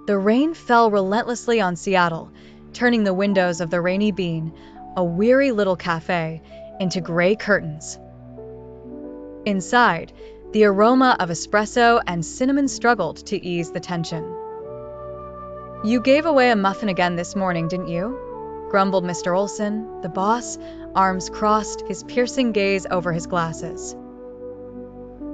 The rain fell relentlessly on Seattle, turning the windows of the Rainy Bean, a weary little cafe, into gray curtains. Inside, the aroma of espresso and cinnamon struggled to ease the tension. "You gave away a muffin again this morning, didn't you?" grumbled Mr. Olson, the boss, arms crossed, his piercing gaze over his glasses.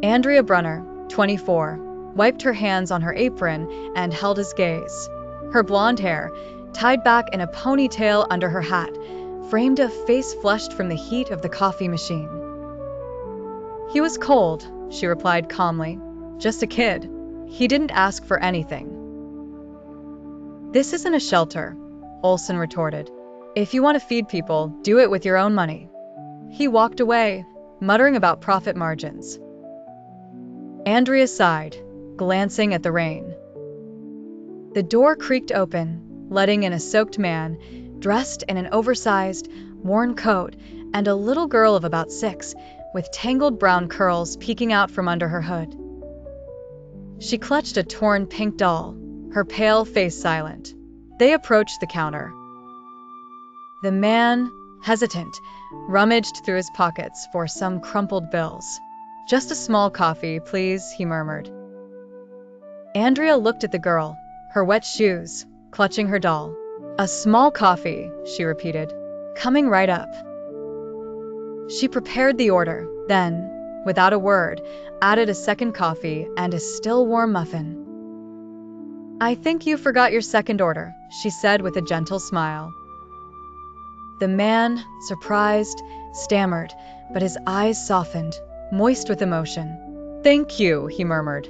Andrea Brunner, 24, wiped her hands on her apron and held his gaze. Her blonde hair, tied back in a ponytail under her hat, framed a face flushed from the heat of the coffee machine. "He was cold," she replied calmly. "Just a kid. He didn't ask for anything." "This isn't a shelter," Olson retorted. "If you want to feed people, do it with your own money." He walked away, muttering about profit margins. Andrea sighed, glancing at the rain. The door creaked open, letting in a soaked man, dressed in an oversized, worn coat, and a little girl of about 6, with tangled brown curls peeking out from under her hood. She clutched a torn pink doll, her pale face silent. They approached the counter. The man, hesitant, rummaged through his pockets for some crumpled bills. "Just a small coffee, please," he murmured. Andrea looked at the girl, her wet shoes, clutching her doll. "A small coffee," she repeated, "coming right up." She prepared the order, then, without a word, added a second coffee and a still warm muffin. "I think you forgot your second order," she said with a gentle smile. The man, surprised, stammered, but his eyes softened, moist with emotion. "Thank you," he murmured.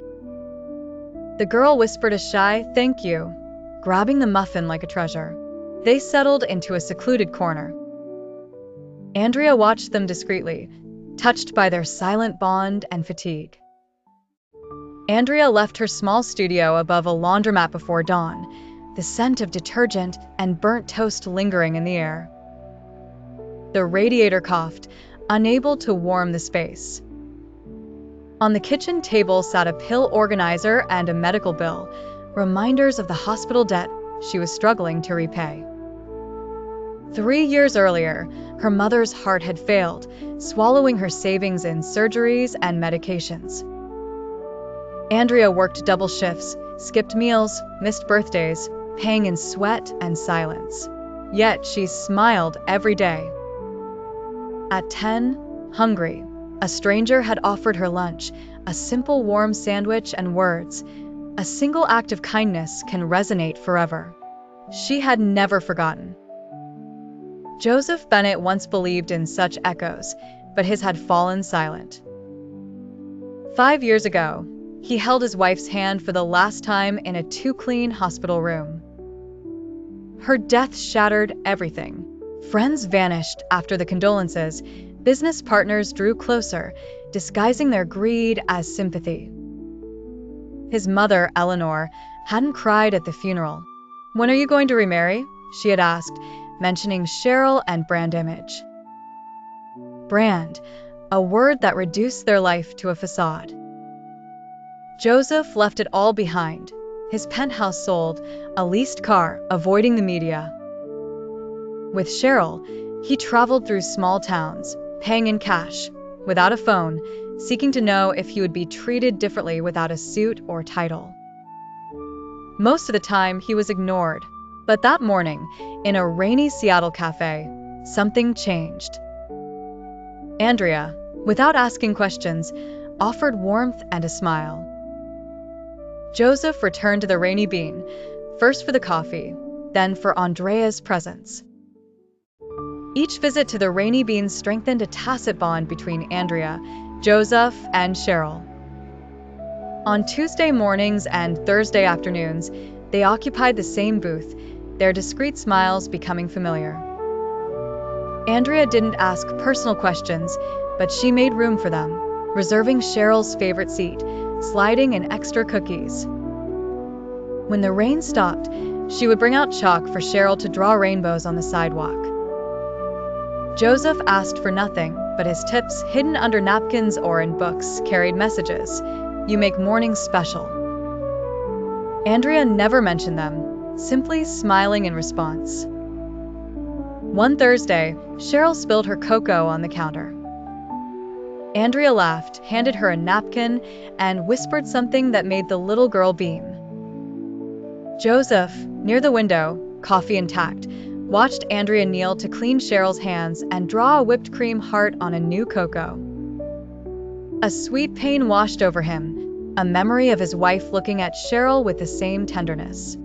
The girl whispered a shy "thank you," grabbing the muffin like a treasure. They settled into a secluded corner. Andrea watched them discreetly, touched by their silent bond and fatigue. Andrea left her small studio above a laundromat before dawn, the scent of detergent and burnt toast lingering in the air. The radiator coughed, unable to warm the space. On the kitchen table sat a pill organizer and a medical bill, reminders of the hospital debt she was struggling to repay. 3 years earlier, her mother's heart had failed, swallowing her savings in surgeries and medications. Andrea worked double shifts, skipped meals, missed birthdays, paying in sweat and silence. Yet she smiled every day. At 10, hungry, a stranger had offered her lunch, a simple warm sandwich and words. A single act of kindness can resonate forever. She had never forgotten. Joseph Bennett once believed in such echoes, but his had fallen silent. 5 years ago, he held his wife's hand for the last time in a too-clean hospital room. Her death shattered everything. Friends vanished after the condolences. Business partners drew closer, disguising their greed as sympathy. His mother, Eleanor, hadn't cried at the funeral. "When are you going to remarry?" she had asked, mentioning Cheryl and brand image. Brand, a word that reduced their life to a facade. Joseph left it all behind. His penthouse sold, a leased car, avoiding the media. With Cheryl, he traveled through small towns, paying in cash, without a phone, seeking to know if he would be treated differently without a suit or title. Most of the time, he was ignored. But that morning, in a rainy Seattle cafe, something changed. Andrea, without asking questions, offered warmth and a smile. Joseph returned to the Rainy Bean, first for the coffee, then for Andrea's presence. Each visit to the Rainy Bean strengthened a tacit bond between Andrea, Joseph, and Cheryl. On Tuesday mornings and Thursday afternoons, they occupied the same booth, their discreet smiles becoming familiar. Andrea didn't ask personal questions, but she made room for them, reserving Cheryl's favorite seat, sliding in extra cookies. When the rain stopped, she would bring out chalk for Cheryl to draw rainbows on the sidewalk. Joseph asked for nothing, but his tips, hidden under napkins or in books, carried messages. "You make mornings special." Andrea never mentioned them, simply smiling in response. One Thursday, Cheryl spilled her cocoa on the counter. Andrea laughed, handed her a napkin, and whispered something that made the little girl beam. Joseph, near the window, coffee intact, watched Andrea kneel to clean Cheryl's hands and draw a whipped cream heart on a new cocoa. A sweet pain washed over him, a memory of his wife looking at Cheryl with the same tenderness.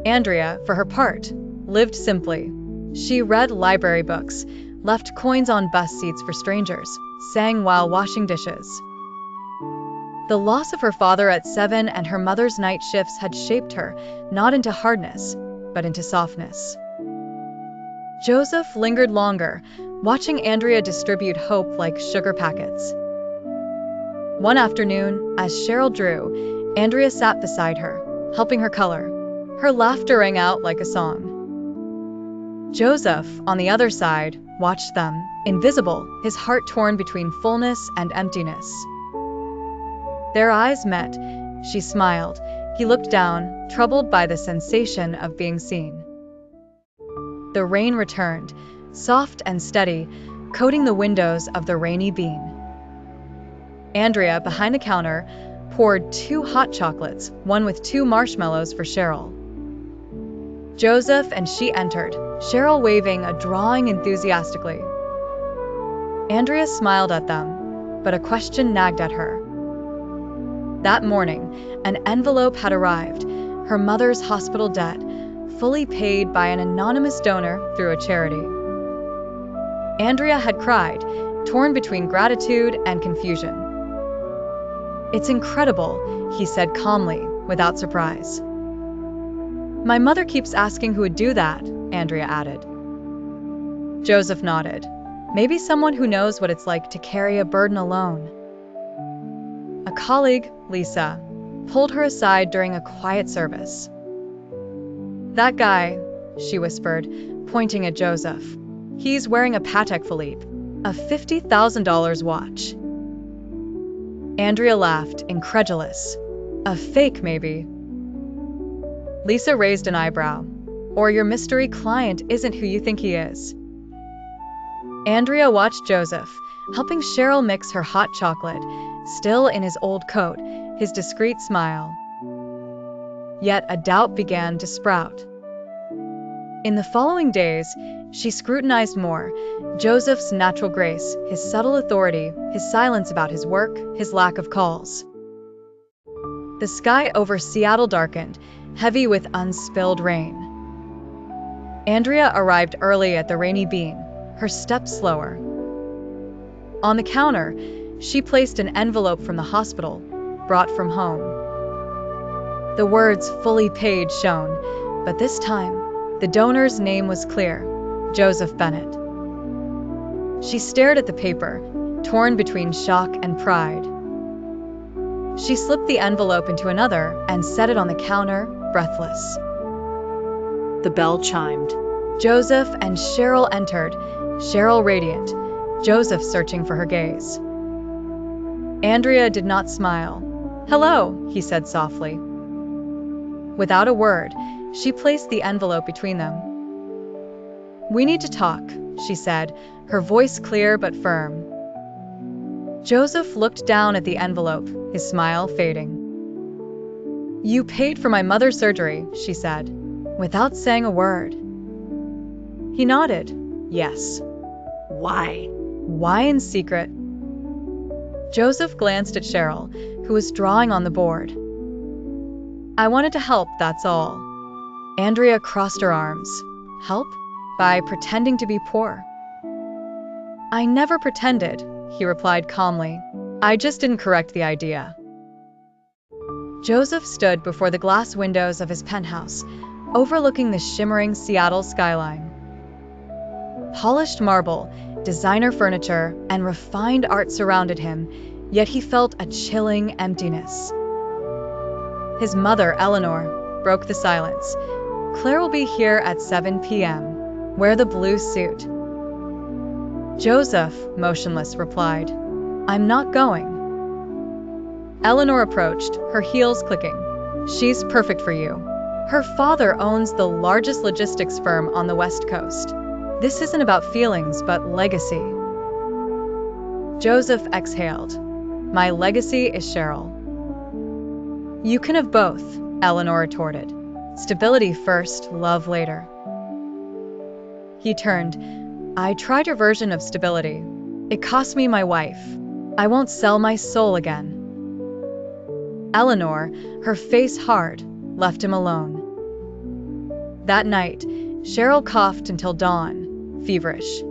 Andrea, for her part, lived simply. She read library books, left coins on bus seats for strangers, sang while washing dishes. The loss of her father at 7 and her mother's night shifts had shaped her, not into hardness, but into softness. Joseph lingered longer, watching Andrea distribute hope like sugar packets. One afternoon, as Cheryl drew, Andrea sat beside her, helping her color. Her laughter rang out like a song. Joseph, on the other side, watched them, invisible, his heart torn between fullness and emptiness. Their eyes met. She smiled. He looked down, troubled by the sensation of being seen. The rain returned, soft and steady, coating the windows of the rainy bean. Andrea, behind the counter, poured 2 hot chocolates, one with 2 marshmallows for Cheryl. Joseph and she entered, Cheryl waving a drawing enthusiastically. Andrea smiled at them, but a question nagged at her. That morning, an envelope had arrived, her mother's hospital debt, fully paid by an anonymous donor through a charity. Andrea had cried, torn between gratitude and confusion. "It's incredible," he said calmly, without surprise. "My mother keeps asking who would do that," Andrea added. Joseph nodded. "Maybe someone who knows what it's like to carry a burden alone." A colleague, Lisa, pulled her aside during a quiet service. "That guy," she whispered, pointing at Joseph. "He's wearing a Patek Philippe, a $50,000 watch." Andrea laughed, incredulous. "A fake, maybe." Lisa raised an eyebrow. "Or your mystery client isn't who you think he is." Andrea watched Joseph, helping Cheryl mix her hot chocolate, still in his old coat, his discreet smile. Yet a doubt began to sprout. In the following days, she scrutinized more: Joseph's natural grace, his subtle authority, his silence about his work, his lack of calls. The sky over Seattle darkened, heavy with unspilled rain. Andrea arrived early at the rainy bean, her steps slower. On the counter, she placed an envelope from the hospital, brought from home. The words "fully paid" shone, but this time, the donor's name was clear: Joseph Bennett. She stared at the paper, torn between shock and pride. She slipped the envelope into another and set it on the counter, breathless. The bell chimed. Joseph and Cheryl entered, Cheryl radiant, Joseph searching for her gaze. Andrea did not smile. "Hello," he said softly. Without a word, she placed the envelope between them. "We need to talk," she said, her voice clear but firm. Joseph looked down at the envelope, his smile fading. "You paid for my mother's surgery," she said, without saying a word. He nodded. "Yes." "Why?" "Why in secret?" Joseph glanced at Cheryl, who was drawing on the board. "I wanted to help, that's all." Andrea crossed her arms. "Help? By pretending to be poor?" "I never pretended," he replied calmly. "I just didn't correct the idea." Joseph stood before the glass windows of his penthouse, overlooking the shimmering Seattle skyline. Polished marble, designer furniture, and refined art surrounded him, yet he felt a chilling emptiness. His mother, Eleanor, broke the silence. "Claire will be here at 7 p.m. Wear the blue suit." Joseph, motionless, replied, "I'm not going." Eleanor approached, her heels clicking. She's perfect for you. Her father owns the largest logistics firm on the West Coast. This isn't about feelings, but legacy. Joseph exhaled. My legacy is Cheryl. You can have both, Eleanor retorted. Stability first, love later. He turned. I tried your version of stability. It cost me my wife. I won't sell my soul again. Eleanor, her face hard, left him alone. That night, Cheryl coughed until dawn, feverish.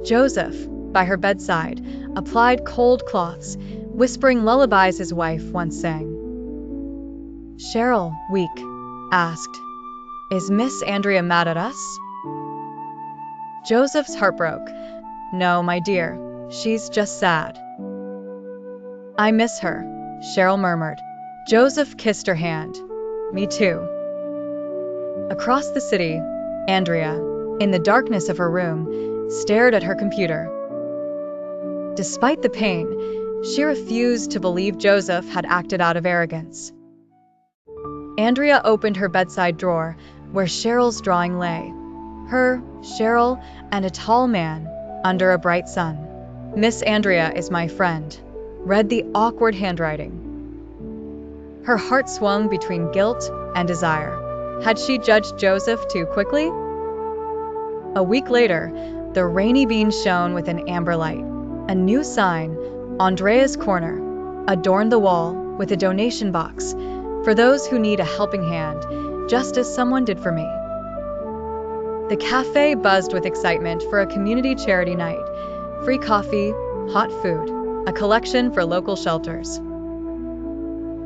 Joseph, by her bedside, applied cold cloths, whispering lullabies his wife once sang. Cheryl, weak, asked, Is Miss Andrea mad at us? Joseph's heart broke. No, my dear, she's just sad. I miss her, Cheryl murmured. Joseph kissed her hand. Me too. Across the city, Andrea, in the darkness of her room, stared at her computer. Despite the pain, she refused to believe Joseph had acted out of arrogance. Andrea opened her bedside drawer, where Cheryl's drawing lay. Her, Cheryl, and a tall man, under a bright sun. Miss Andrea is my friend, read the awkward handwriting. Her heart swung between guilt and desire. Had she judged Joseph too quickly? A week later, the rainy bean shone with an amber light. A new sign, Andrea's Corner, adorned the wall with a donation box for those who need a helping hand, just as someone did for me. The cafe buzzed with excitement for a community charity night. Free coffee, hot food, a collection for local shelters.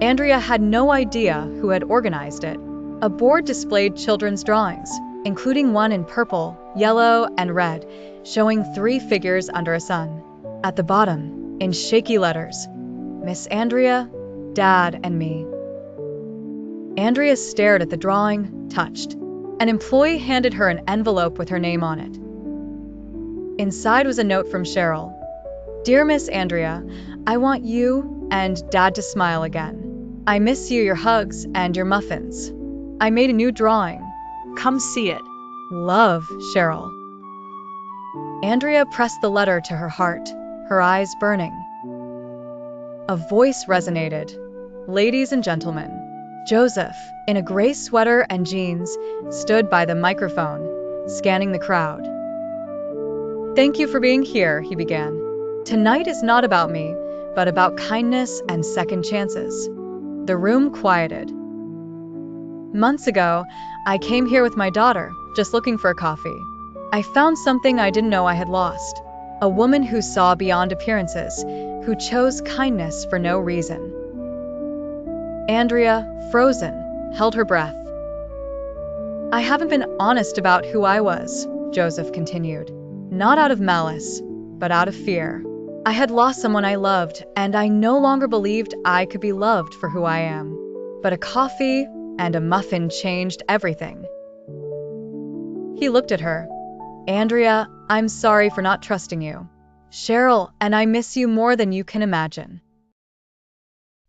Andrea had no idea who had organized it. A board displayed children's drawings, including one in purple, yellow, and red, showing 3 figures under a sun. At the bottom, in shaky letters, Miss Andrea, Dad, and me. Andrea stared at the drawing, touched. An employee handed her an envelope with her name on it. Inside was a note from Cheryl. Dear Miss Andrea, I want you and Dad to smile again. I miss you, your hugs, and your muffins. I made a new drawing. Come see it. Love, Cheryl. Andrea pressed the letter to her heart, her eyes burning. A voice resonated. Ladies and gentlemen, Joseph, in a gray sweater and jeans, stood by the microphone, scanning the crowd. Thank you for being here, he began. Tonight is not about me, but about kindness and second chances. The room quieted. Months ago, I came here with my daughter, just looking for a coffee. I found something I didn't know I had lost. A woman who saw beyond appearances, who chose kindness for no reason. Andrea, frozen, held her breath. I haven't been honest about who I was, Joseph continued. Not out of malice, but out of fear. I had lost someone I loved, and I no longer believed I could be loved for who I am. But a coffee and a muffin changed everything. He looked at her. Andrea, I'm sorry for not trusting you. Cheryl, and I miss you more than you can imagine.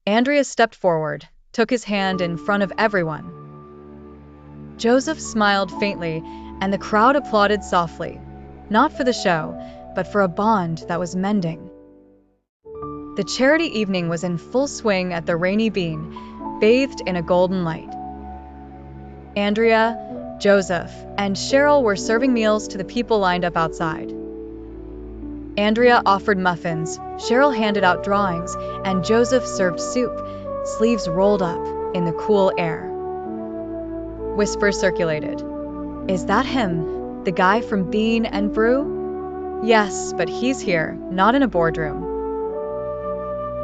Andrea stepped forward, took his hand in front of everyone. Joseph smiled faintly, and the crowd applauded softly, not for the show, but for a bond that was mending. The charity evening was in full swing at the Rainy Bean, bathed in a golden light. Andrea, Joseph, and Cheryl were serving meals to the people lined up outside. Andrea offered muffins, Cheryl handed out drawings, and Joseph served soup, sleeves rolled up in the cool air. Whispers circulated. Is that him, the guy from Bean and Brew? Yes, but he's here, not in a boardroom.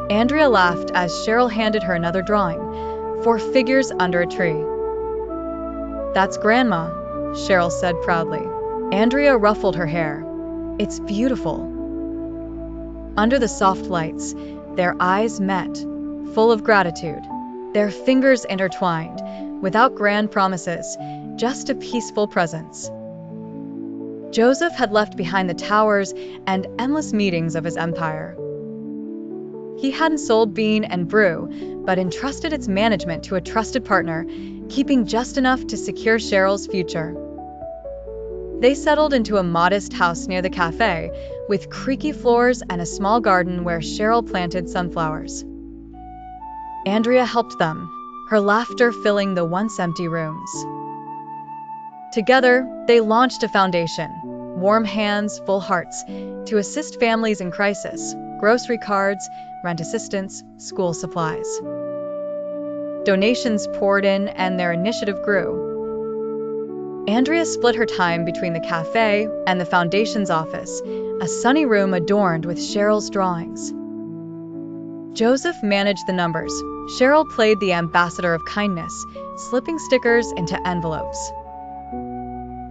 Andrea laughed as Cheryl handed her another drawing, 4 figures under a tree. That's Grandma, Cheryl said proudly. Andrea ruffled her hair. It's beautiful. Under the soft lights, their eyes met, full of gratitude, their fingers intertwined, without grand promises, just a peaceful presence. Joseph had left behind the towers and endless meetings of his empire. He hadn't sold Bean and Brew, but entrusted its management to a trusted partner, keeping just enough to secure Cheryl's future. They settled into a modest house near the cafe, with creaky floors and a small garden where Cheryl planted sunflowers. Andrea helped them, her laughter filling the once empty rooms. Together, they launched a foundation, Warm Hands, Full Hearts, to assist families in crisis, grocery cards, rent assistance, school supplies. Donations poured in and their initiative grew. Andrea split her time between the cafe and the foundation's office, a sunny room adorned with Cheryl's drawings. Joseph managed the numbers. Cheryl played the ambassador of kindness, slipping stickers into envelopes.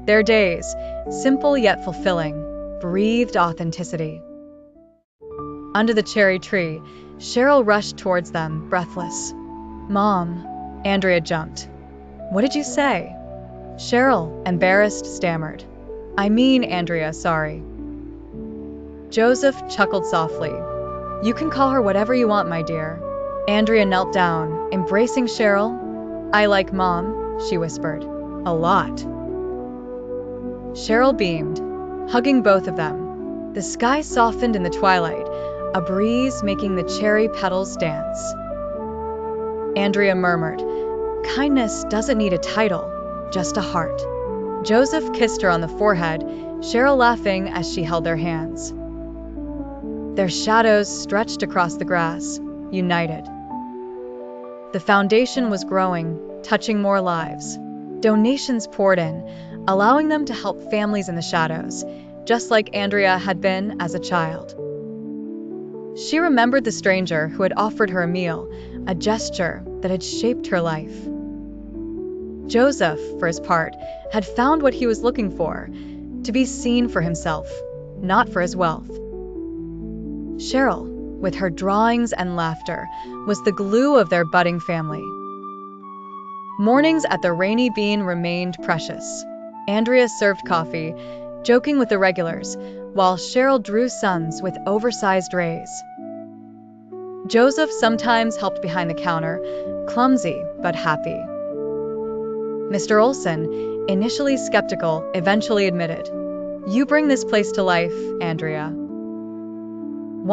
Their days, simple yet fulfilling, breathed authenticity. Under the cherry tree, Cheryl rushed towards them, breathless. "Mom," Andrea jumped. "What did you say?" Cheryl, embarrassed, stammered. "I mean, Andrea, sorry." Joseph chuckled softly. "You can call her whatever you want, my dear." Andrea knelt down, embracing Cheryl. "I like Mom," she whispered. "A lot." Cheryl beamed, hugging both of them. The sky softened in the twilight, a breeze making the cherry petals dance. Andrea murmured, "Kindness doesn't need a title, just a heart." Joseph kissed her on the forehead, Cheryl laughing as she held their hands. Their shadows stretched across the grass, united. The foundation was growing, touching more lives. Donations poured in, allowing them to help families in the shadows, just like Andrea had been as a child. She remembered the stranger who had offered her a meal, a gesture that had shaped her life. Joseph, for his part, had found what he was looking for, to be seen for himself, not for his wealth. Cheryl, with her drawings and laughter, was the glue of their budding family. Mornings at the Rainy Bean remained precious. Andrea served coffee, joking with the regulars, while Cheryl drew suns with oversized rays. Joseph sometimes helped behind the counter, clumsy but happy. Mr. Olson, initially skeptical, eventually admitted, "You bring this place to life, Andrea."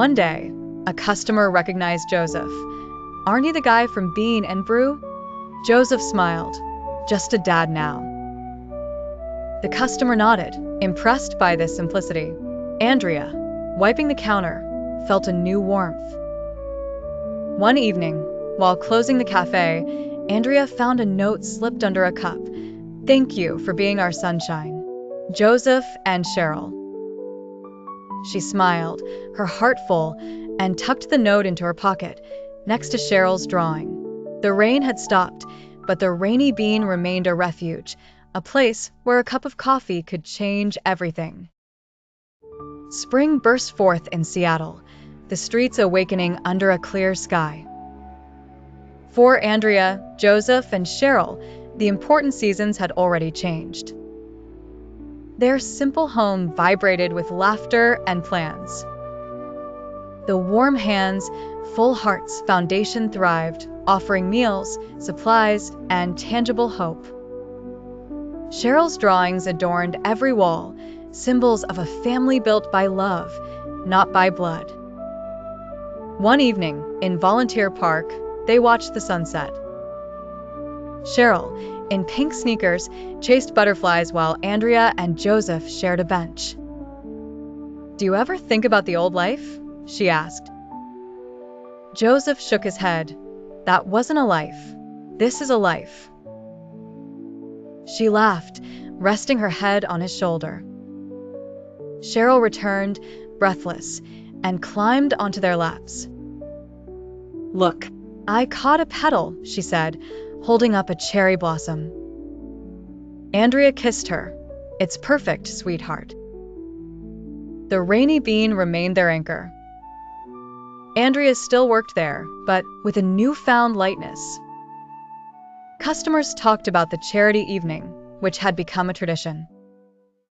One day, a customer recognized Joseph. "Aren't you the guy from Bean and Brew?" Joseph smiled. "Just a dad now." The customer nodded, impressed by this simplicity. Andrea, wiping the counter, felt a new warmth. One evening, while closing the cafe, Andrea found a note slipped under a cup. "Thank you for being our sunshine. Joseph and Cheryl." She smiled, her heart full, and tucked the note into her pocket, next to Cheryl's drawing. The rain had stopped, but the Rainy Bean remained a refuge, a place where a cup of coffee could change everything. Spring burst forth in Seattle, the streets awakening under a clear sky. For Andrea, Joseph, and Cheryl, the important seasons had already changed. Their simple home vibrated with laughter and plans. The Warm Hands, Full Hearts foundation thrived, offering meals, supplies, and tangible hope. Cheryl's drawings adorned every wall, symbols of a family built by love, not by blood. One evening, in Volunteer Park, they watched the sunset. Cheryl, in pink sneakers, chased butterflies while Andrea and Joseph shared a bench. "Do you ever think about the old life?" she asked. Joseph shook his head. "That wasn't a life. This is a life." She laughed, resting her head on his shoulder. Cheryl returned, breathless, and climbed onto their laps. "Look, I caught a petal," she said, holding up a cherry blossom. Andrea kissed her. "It's perfect, sweetheart." The Rainy Bean remained their anchor. Andrea still worked there, but with a newfound lightness. Customers talked about the charity evening, which had become a tradition.